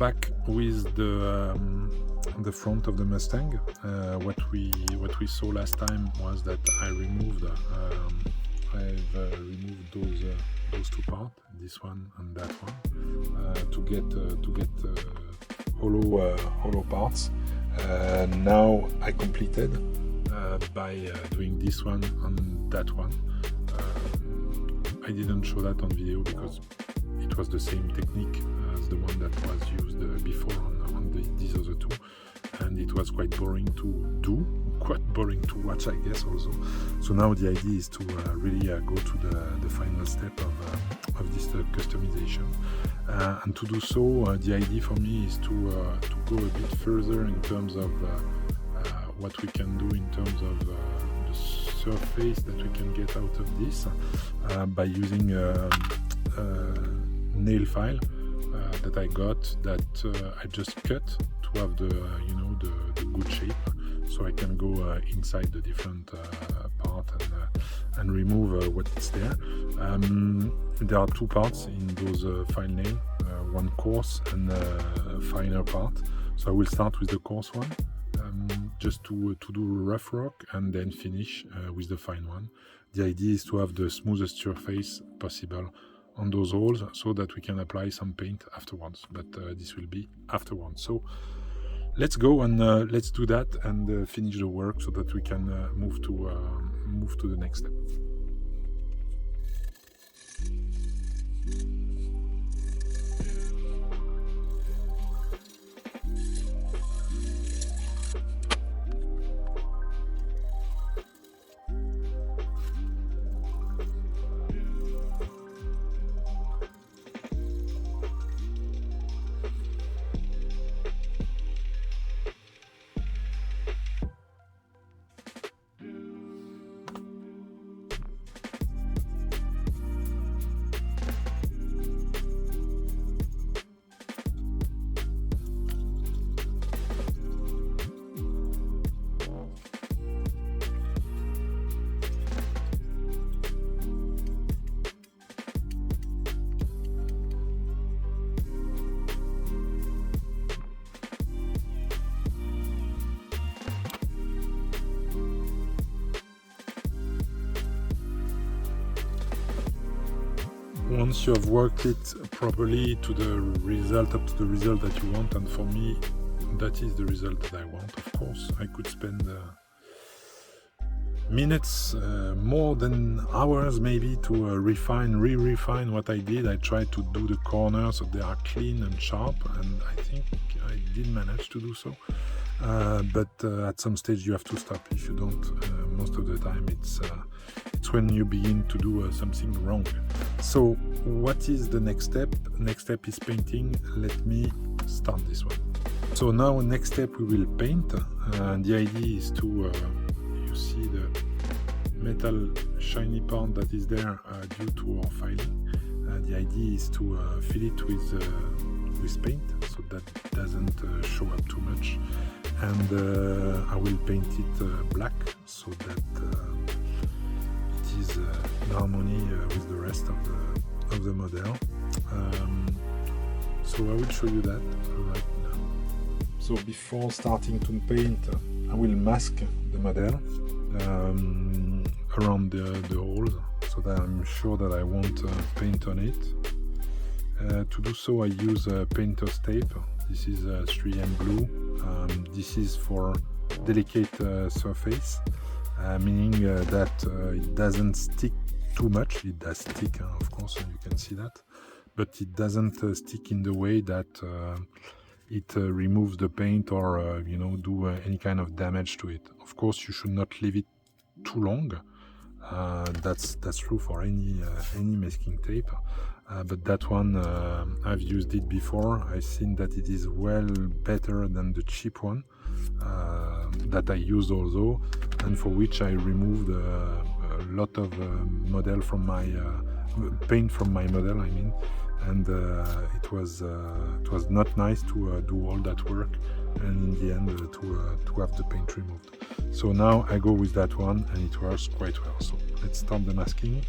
back with the front of the Mustang. What we saw last time was that I've removed those two parts, this one and that one, to get hollow parts. Now I completed by doing this one and that one. I didn't show that on video because it was the same technique as the one that was used before on these other two, and it was quite boring to do, quite boring to watch, I guess, also. So now the idea is to really go to the final step of this customization, and to do so, the idea for me is to go a bit further in terms of what we can do in terms of the surface that we can get out of this by using nail file that I got, that I just cut to have the the good shape, so I can go inside the different part and remove what is there. There are two parts in those file nail, one coarse and finer part. So I will start with the coarse one, just to do rough rock, and then finish with the fine one. The idea is to have the smoothest surface possible on those holes, so that we can apply some paint afterwards, but this will be afterwards. So let's go and let's do that and finish the work, so that we can move to the next step. Once you have worked it properly to the result, up to the result that you want, and for me that is the result that I want. Of course I could spend minutes, more than hours maybe, to refine what I did. I tried to do the corners so they are clean and sharp, and I think I did manage to do so. But at some stage you have to stop. If you don't, most of the time it's when you begin to do something wrong. So what is the next step? Next step is painting. Let me start this one. So now next step we will paint, and the idea is to you see the metal shiny part that is there due to our filing. The idea is to fill it with paint, so that doesn't show up too much, and I will paint it black, so that it is in harmony with the rest of the model. So I will show you that right now. So before starting to paint, I will mask the model around the holes, so that I'm sure that I won't paint on it. To do so I use painter's tape. This is 3M glue. This is for delicate surface, meaning that it doesn't stick too much. It does stick, of course, and you can see that, but it doesn't stick in the way that it removes the paint or do any kind of damage to it. Of course you should not leave it too long. That's true for any masking tape, but that one I've used it before. I've seen that it is well better than the cheap one that I used also, and for which I removed a lot of model from my paint from my model, I mean, and it was not nice to do all that work and in the end to have the paint removed. So now I go with that one, and it works quite well. So let's start the masking.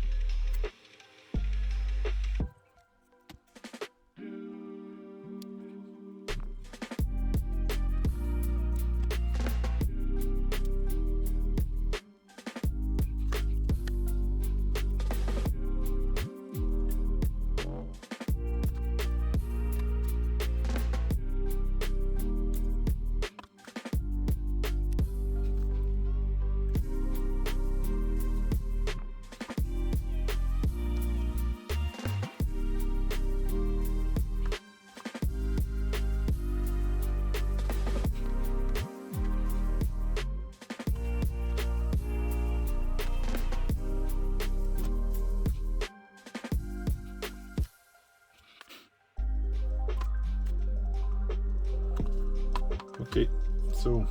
Okay, so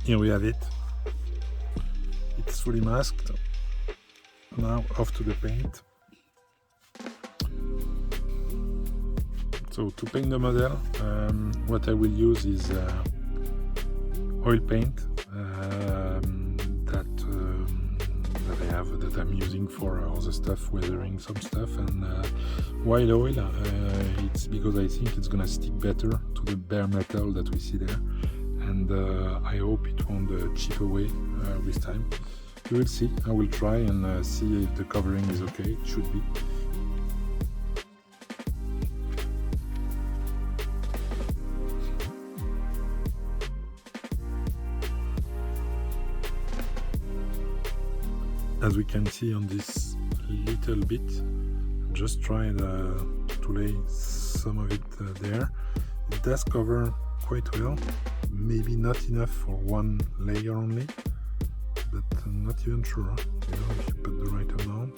here we have it. It's fully masked. Now off to the paint. So to paint the model, what I will use is oil paint that I'm using for other stuff, weathering some stuff, and white oil. It's because I think it's gonna stick better to the bare metal that we see there, and I hope it won't chip away with time. We will see. I will try and see if the covering is okay. It should be. As we can see on this little bit, just tried to lay some of it there. It does cover quite well, maybe not enough for one layer only, but I'm not even sure. You know, if you put the right amount,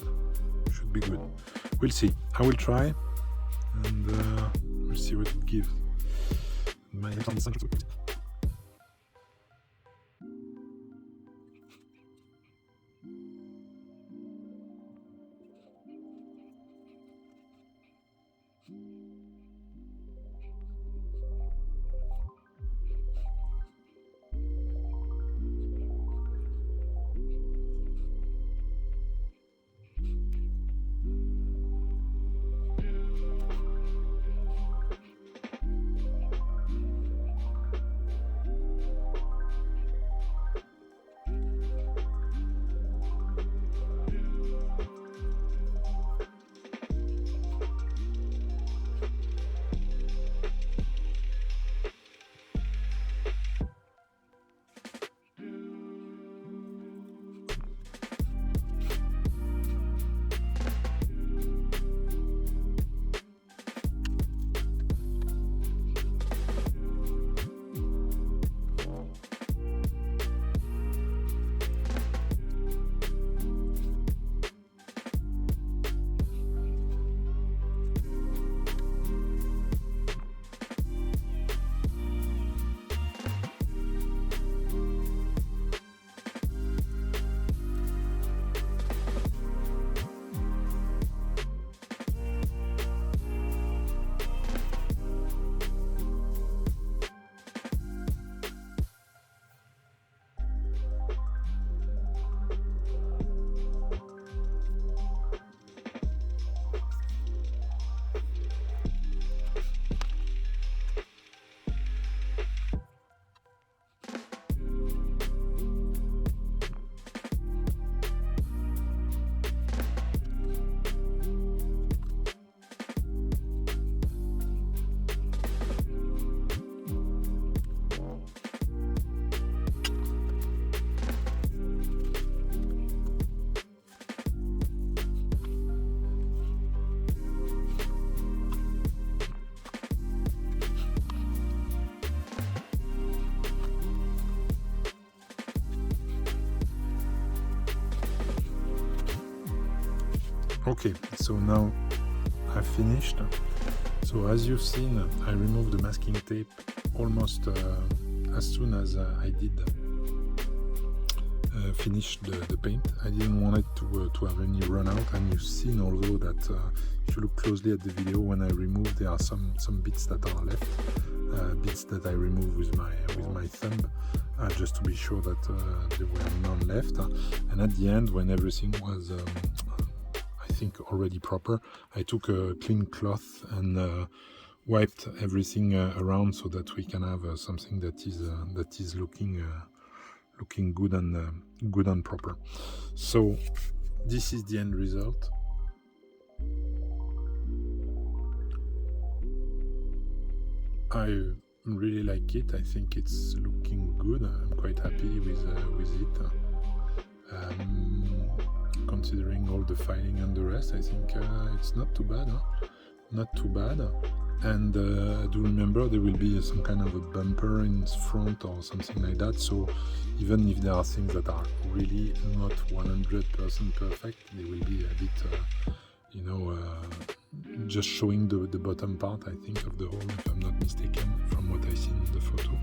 it should be good. We'll see. I will try, and we'll see what it gives. Okay, so now I've finished. So as you've seen, I removed the masking tape almost as soon as I did finish the paint. I didn't want it to have any run out, and you've seen although that if you look closely at the video, when I removed, there are some bits that are left, bits that I removed with my thumb, just to be sure that there were none left. And at the end, when everything was I think already proper, I took a clean cloth and wiped everything around so that we can have something that is looking good and proper. So this is the end result. I really like it. I think it's looking good. I'm quite happy with it. Considering all the filing and the rest, I think it's not too bad. Not too bad. And do remember there will be some kind of a bumper in front or something like that, so even if there are things that are really not 100% perfect, they will be a bit you know, just showing the bottom part, I think, of the hole, if I'm not mistaken, from what I see in the photo.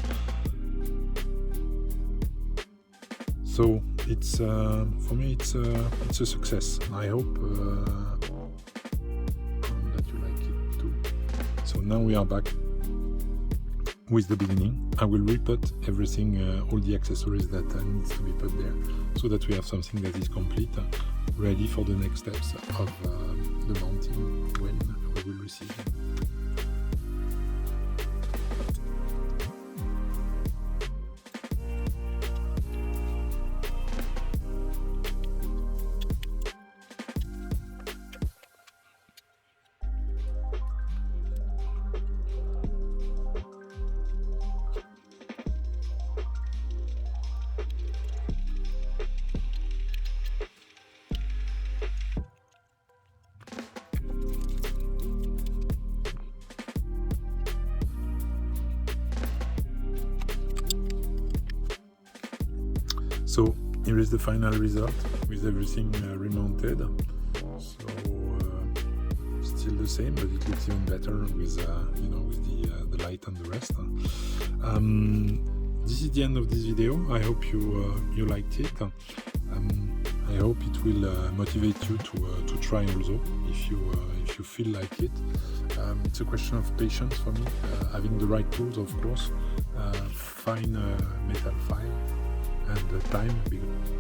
So it's for me, it's a success. I hope that you like it too. So now we are back with the beginning. I will re-put everything, all the accessories that needs to be put there, so that we have something that is complete, ready for the next steps of the mounting when we will receive it. So here is the final result with everything remounted. So still the same, but it looks even better with you know, with the light and the rest. This is the end of this video. I hope you liked it. I hope it will motivate you to try also, if you feel like it. It's a question of patience for me, having the right tools, of course, fine metal file, and the time,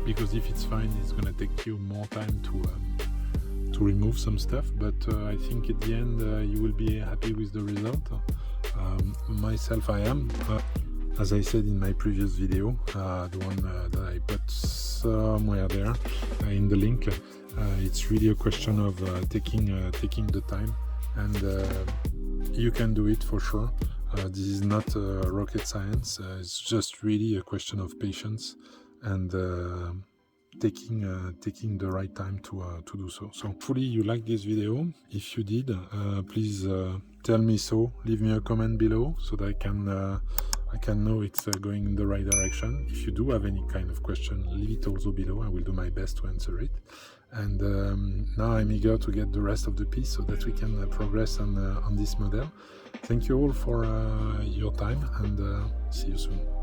because if it's fine, it's gonna take you more time to remove some stuff, but I think at the end you will be happy with the result. Myself, I am. As I said in my previous video, the one that I put somewhere there in the link, it's really a question of taking the time, and you can do it for sure. This is not rocket science. It's just really a question of patience and taking the right time to do so. So hopefully you liked this video. If you did, please tell me so. Leave me a comment below so that I can know it's going in the right direction. If you do have any kind of question, leave it also below. I will do my best to answer it. And now I'm eager to get the rest of the piece so that we can progress on this model. Thank you all for your time, and see you soon.